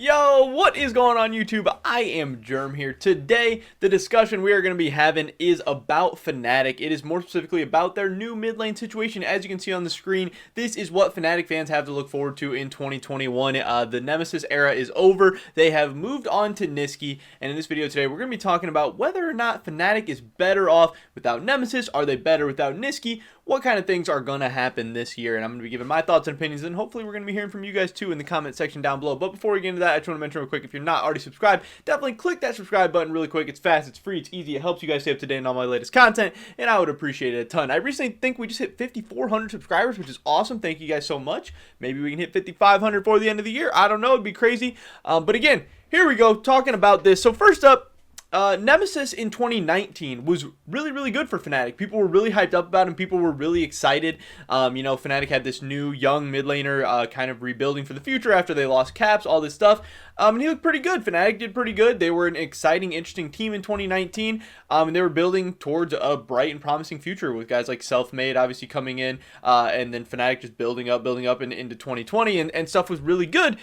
Yo, what is going on YouTube? I am Germ here. Today, the discussion we are going to be having is about Fnatic. It is more specifically about their new mid lane situation. As you can see on the screen, this is what Fnatic fans have to look forward to in 2021. The Nemesis era is over. They have moved on to Nizqy, and in this video today, we're going to be talking about whether or not Fnatic is better off without Nemesis. Are they better without Nizqy? What kind of things are going to happen this year? And I'm going to be giving my thoughts and opinions, and hopefully we're going to be hearing from you guys too in the comment section down below. But before we get into that, I just want to mention real quick, if you're not already subscribed, definitely click that subscribe button really quick. It's fast, it's free, it's easy, it helps you guys stay up to date on all my latest content, and I would appreciate it a ton. I recently think we just hit 5,400 subscribers, which is awesome. Thank you guys so much. Maybe we can hit 5,500 for the end of the year. I don't know, it'd be crazy. But again, here we go, talking about this. So first up, Nemesis in 2019 was really good for Fnatic. People were really hyped up about him. People were really excited. Fnatic had this new young mid laner kind of rebuilding for the future after they lost Caps, all this stuff. And he looked pretty good. Fnatic did pretty good. They were an exciting, interesting team in 2019. And they were building towards a bright and promising future with guys like Selfmade obviously coming in. And then Fnatic just building up into 2020. And stuff was really good.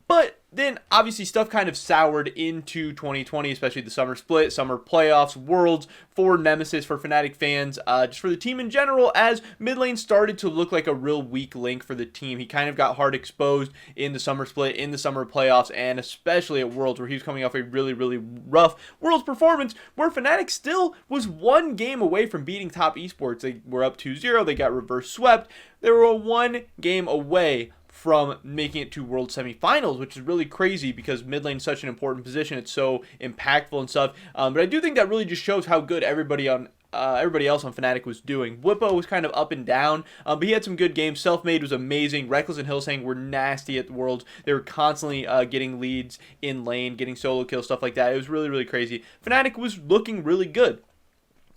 But then, obviously, stuff kind of soured into 2020, especially the summer split, summer playoffs, Worlds for Nemesis, for Fnatic fans, just for the team in general, as mid lane started to look like a real weak link for the team. He kind of got hard exposed in the summer split, in the summer playoffs, and especially at Worlds, where he was coming off a really rough Worlds performance, where Fnatic still was one game away from beating top esports. They were up 2-0, they got reverse swept. They were one game away from making it to World Semifinals, which is really crazy because mid lane is such an important position. It's so impactful and stuff. But I do think that really just shows how good everybody else on Fnatic was doing. Whippo was kind of up and down, but he had some good games. Selfmade was amazing. Reckless and Hillsang were nasty at the Worlds. They were constantly getting leads in lane, getting solo kills, stuff like that. It was really crazy. Fnatic was looking really good.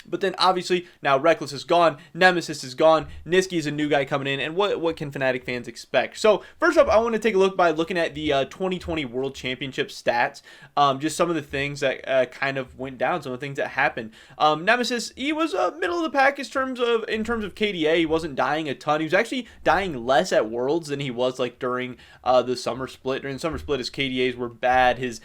But then, obviously, now Reckless is gone, Nemesis is gone, Nizqy is a new guy coming in, and what can Fnatic fans expect? So, first up, I want to take a look by looking at the 2020 World Championship stats, just some of the things that kind of went down, some of the things that happened. Nemesis, he was middle of the pack in terms of KDA. He wasn't dying a ton. He was actually dying less at Worlds than he was like during the summer split. During the summer split, his KDAs were bad, his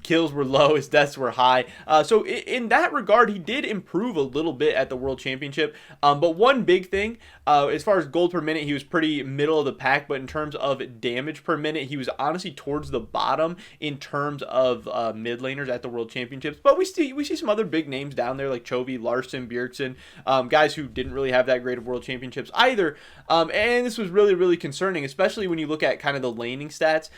kills were low, his deaths were high. So, in that regard, he did improve a little bit at the World Championship, but one big thing, as far as gold per minute, he was pretty middle of the pack, but in terms of damage per minute, he was honestly towards the bottom in terms of mid laners at the World Championships. But we see some other big names down there like Chovy, Larson, Bjergsen, guys who didn't really have that great of World Championships either, and this was really concerning, especially when you look at kind of the laning stats,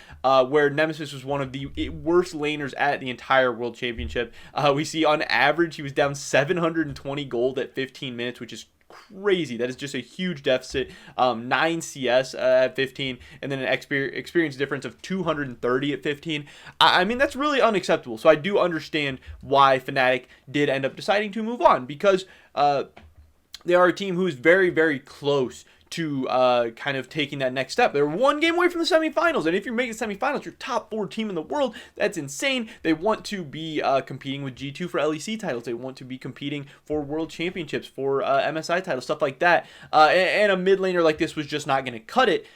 where Nemesis was one of the worst laners at the entire World Championship. We see on average he was down 720 gold at 15 minutes, which is crazy. That is just a huge deficit. 9 CS at 15, and then an experience difference of 230 at 15. I mean, that's really unacceptable. So I do understand why Fnatic did end up deciding to move on, because they are a team who is very close to kind of taking that next step. They're one game away from the semifinals, and if you're making the semifinals, you're top 4 team in the world. That's insane. They want to be competing with G2 for LEC titles. They want to be competing for world championships, for MSI titles, stuff like that. And a mid laner like this was just not going to cut it.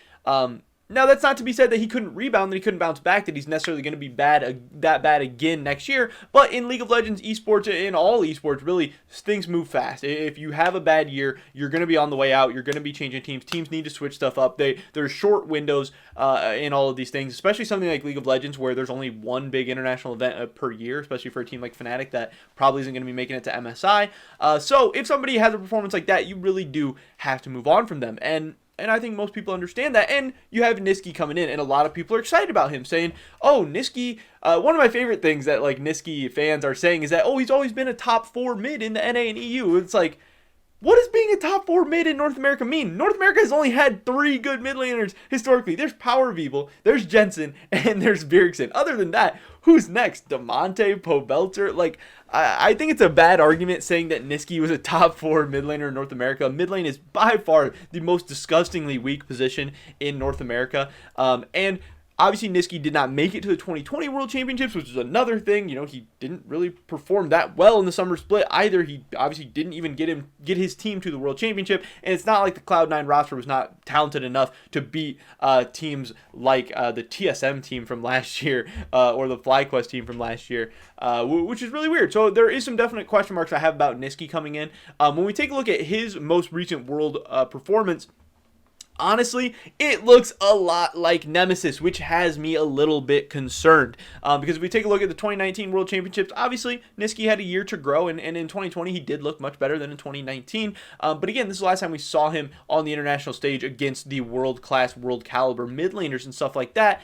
Now, that's not to be said that he couldn't rebound, that he couldn't bounce back, that he's necessarily going to be that bad again next year. But in League of Legends, esports, in all esports, really, things move fast. If you have a bad year, you're going to be on the way out. You're going to be changing teams. Teams need to switch stuff up. There's short windows in all of these things, especially something like League of Legends, where there's only one big international event per year, especially for a team like Fnatic that probably isn't going to be making it to MSI. So if somebody has a performance like that, you really do have to move on from them. And I think most people understand that. And you have Nizqy coming in, and a lot of people are excited about him, saying, oh, Nizqy, one of my favorite things that like Nizqy fans are saying is that, oh, he's always been a top 4 mid in the NA and EU. It's like, what does being a top 4 mid in North America mean? North America has only had 3 good mid laners historically. There's Power Evil, there's Jensen, and there's Bjergsen. Other than that, who's next? Demonte, Pobelter? Like, I think it's a bad argument saying that Nizqy was a top 4 mid laner in North America. Mid lane is by far the most disgustingly weak position in North America. And Obviously, Nizqy did not make it to the 2020 World Championships, which is another thing. You know, he didn't really perform that well in the summer split either. He obviously didn't even get his team to the World Championship, and it's not like the Cloud9 roster was not talented enough to beat teams like the TSM team from last year or the FlyQuest team from last year, which is really weird. So there is some definite question marks I have about Nizqy coming in. When we take a look at his most recent World performance, honestly, it looks a lot like Nemesis, which has me a little bit concerned. Because if we take a look at the 2019 World Championships, obviously, Nizqy had a year to grow, and in 2020, he did look much better than in 2019. But again, this is the last time we saw him on the international stage against the world-class, world-caliber mid laners and stuff like that.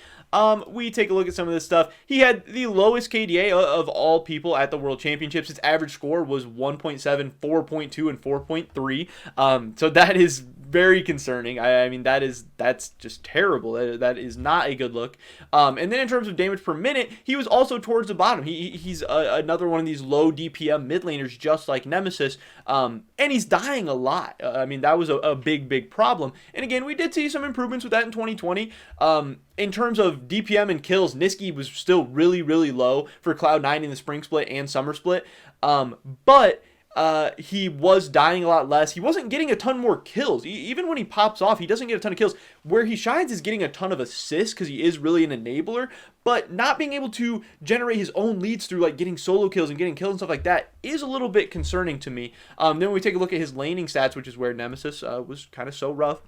We take a look at some of this stuff. He had the lowest KDA of all people at the World Championships. His average score was 1.7, 4.2, and 4.3. So that is very concerning. I mean, that's just terrible. That is not a good look. And then in terms of damage per minute, he was also towards the bottom. He's another one of these low DPM mid laners, just like Nemesis. And he's dying a lot. I mean, that was a big problem. And again, we did see some improvements with that in 2020. In terms of DPM and kills, Nizqy was still really low for Cloud9 in the spring split and summer split. But he was dying a lot less. He wasn't getting a ton more kills. Even when he pops off, he doesn't get a ton of kills. Where he shines is getting a ton of assists because he is really an enabler, but not being able to generate his own leads through like getting solo kills and getting kills and stuff like that is a little bit concerning to me. Then when we take a look at his laning stats, which is where Nemesis was kind of so rough,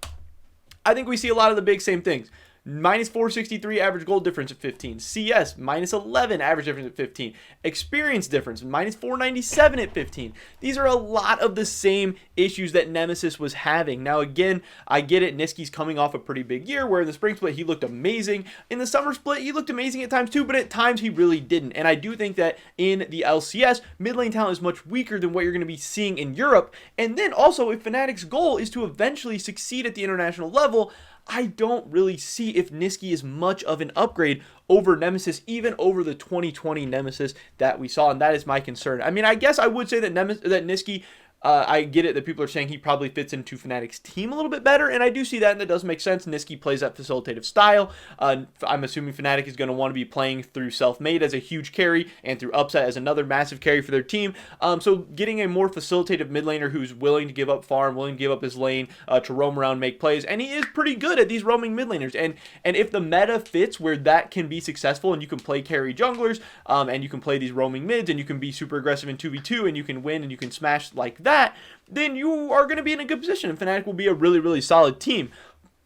I think we see a lot of the big same things. Minus 463 average gold difference at 15. CS, minus 11 average difference at 15. Experience difference, minus 497 at 15. These are a lot of the same issues that Nemesis was having. Now, again, I get it. Nizqy's coming off a pretty big year where in the spring split, he looked amazing. In the summer split, he looked amazing at times too, but at times he really didn't. And I do think that in the LCS, mid lane talent is much weaker than what you're going to be seeing in Europe. And then also, if Fnatic's goal is to eventually succeed at the international level, I don't really see if Nizqy is much of an upgrade over Nemesis, even over the 2020 Nemesis that we saw, and that is my concern. I mean, I guess I would say that Nizqy, I get it that people are saying he probably fits into Fnatic's team a little bit better, and I do see that, and that does make sense. Nizqy plays that facilitative style. I'm assuming Fnatic is going to want to be playing through Self-Made as a huge carry and through Upset as another massive carry for their team. So getting a more facilitative mid laner who's willing to give up farm, willing to give up his lane to roam around, make plays, and he is pretty good at these roaming mid laners. And if the meta fits where that can be successful and you can play carry junglers and you can play these roaming mids and you can be super aggressive in 2v2 and you can win and you can smash like that, then you are going to be in a good position and Fnatic will be a really solid team.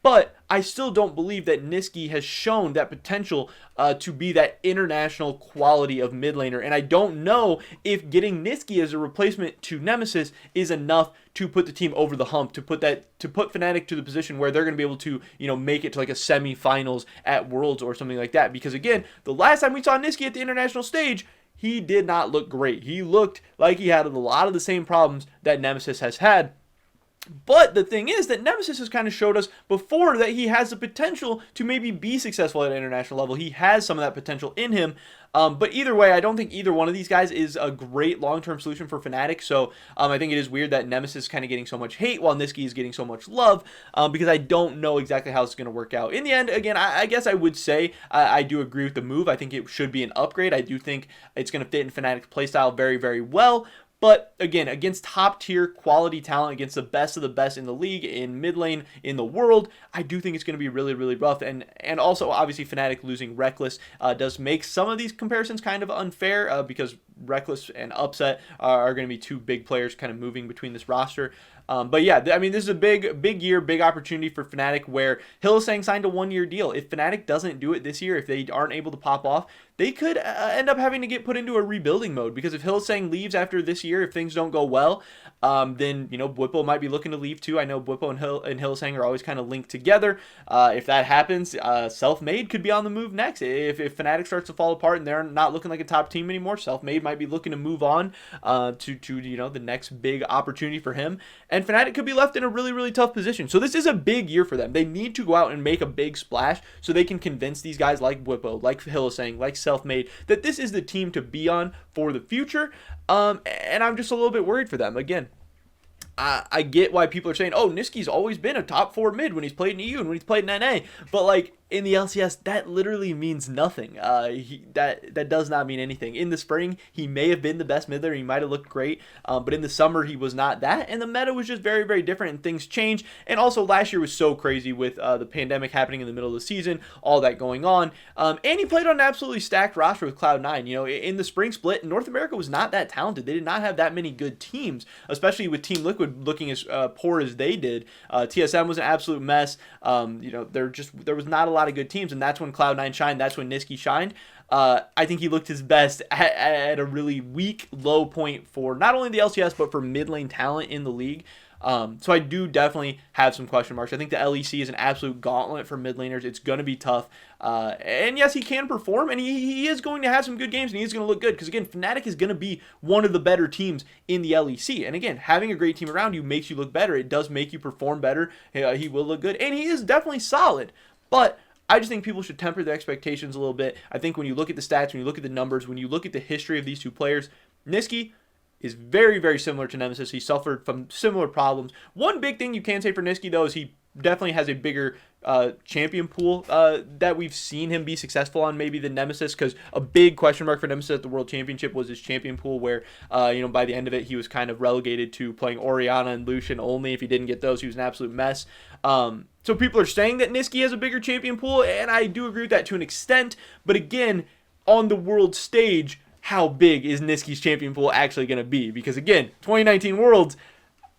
But I still don't believe that Nizqy has shown that potential to be that international quality of mid laner. And I don't know if getting Nizqy as a replacement to Nemesis is enough to put the team over the hump, to put Fnatic to the position where they're going to be able to, you know, make it to like a semifinals at Worlds or something like that. Because again, the last time we saw Nizqy at the international stage, he did not look great. He looked like he had a lot of the same problems that Nemesis has had. But the thing is that Nemesis has kind of showed us before that he has the potential to maybe be successful at an international level. He has some of that potential in him. But either way, I don't think either one of these guys is a great long-term solution for Fnatic. So I think it is weird that Nemesis is kind of getting so much hate while Nizqy is getting so much love because I don't know exactly how it's going to work out. In the end, again, I guess I would say I do agree with the move. I think it should be an upgrade. I do think it's going to fit in Fnatic's playstyle very well. But again, against top tier quality talent, against the best of the best in the league, in mid lane, in the world, I do think it's going to be really rough. And also, obviously, Fnatic losing Reckless does make some of these comparisons kind of unfair because Reckless and Upset are going to be two big players kind of moving between this roster. But yeah, I mean, this is a big year, big opportunity for Fnatic where Hylissang signed a 1-year deal. If Fnatic doesn't do it this year, if they aren't able to pop off, they could end up having to get put into a rebuilding mode because if Hylissang leaves after this year, if things don't go well, then, you know, Bwipo might be looking to leave too. I know Bwipo and Hylissang are always kind of linked together. If that happens, Self-Made could be on the move next. If Fnatic starts to fall apart and they're not looking like a top team anymore, Self-Made might be looking to move on to you know, the next big opportunity for him. And Fnatic could be left in a really tough position. So this is a big year for them. They need to go out and make a big splash so they can convince these guys like Bwipo, like Hylissang, like Self-Made, that this is the team to be on for the future. And I'm just a little bit worried for them. Again, I get why people are saying, oh, Nizqy's always been a top 4 mid when he's played in EU and when he's played in NA. But, like, in the LCS, that literally means nothing. That does not mean anything. In the spring, he may have been the best mid laner. He might have looked great, but in the summer, he was not that. And the meta was just very, very different, and things changed. And also, last year was so crazy with the pandemic happening in the middle of the season, all that going on. And he played on an absolutely stacked roster with Cloud9. You know, in the spring split, North America was not that talented. They did not have that many good teams, especially with Team Liquid looking as poor as they did. TSM was an absolute mess. You know, there was not a lot of good teams, and that's when Cloud9 shined. That's when Nizqy shined. I think he looked his best at a really weak low point for not only the LCS but for mid lane talent in the league. So I do definitely have some question marks. I think the LEC is an absolute gauntlet for mid laners. It's going to be tough. And yes, he can perform, and he is going to have some good games, and he's going to look good. Because, again, Fnatic is going to be one of the better teams in the LEC. And, again, having a great team around you makes you look better. It does make you perform better. He will look good, and he is definitely solid. But I just think people should temper their expectations a little bit. I think when you look at the stats, when you look at the numbers, when you look at the history of these two players, Nizqy is very, very similar to Nemesis. He suffered from similar problems. One big thing you can say for Nizqy, though, is he definitely has a bigger champion pool that we've seen him be successful on maybe than Nemesis, because a big question mark for Nemesis at the World Championship was his champion pool, where you know, by the end of it he was kind of relegated to playing Orianna and Lucian only. If he didn't get those, he was an absolute mess. So people are saying that Nizqy has a bigger champion pool, and I do agree with that to an extent, but again, on the world stage, how big is Nizqy's champion pool actually going to be? Because again, 2019 Worlds,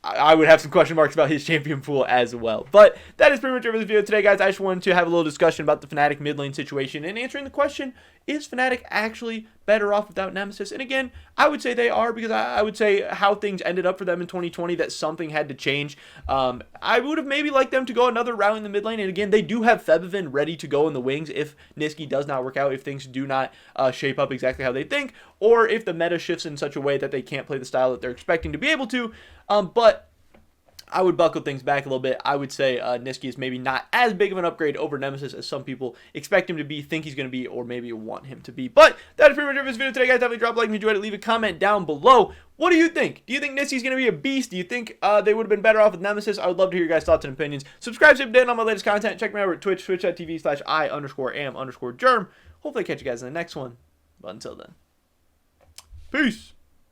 I would have some question marks about his champion pool as well. But that is pretty much it for this video today, guys. I just wanted to have a little discussion about the Fnatic mid lane situation and answering the question, is Fnatic actually better off without Nemesis? And again, I would say they are, because I would say how things ended up for them in 2020, that something had to change. I would have maybe liked them to go another route in the mid lane. And again, they do have Febiven ready to go in the wings if Nizqy does not work out, if things do not shape up exactly how they think, or if the meta shifts in such a way that they can't play the style that they're expecting to be able to. But I would buckle things back a little bit. I would say Nizqy is maybe not as big of an upgrade over Nemesis as some people expect him to be, think he's going to be, or maybe want him to be. But that is pretty much it for this video today, guys. Definitely drop a like if you enjoyed it. Leave a comment down below. What do you think? Do you think Nizqy's going to be a beast? Do you think they would have been better off with Nemesis? I would love to hear your guys' thoughts and opinions. Subscribe to update on my latest content. Check me out at Twitch, twitch.tv/I_am_germ. Hopefully I catch you guys in the next one. But until then, peace.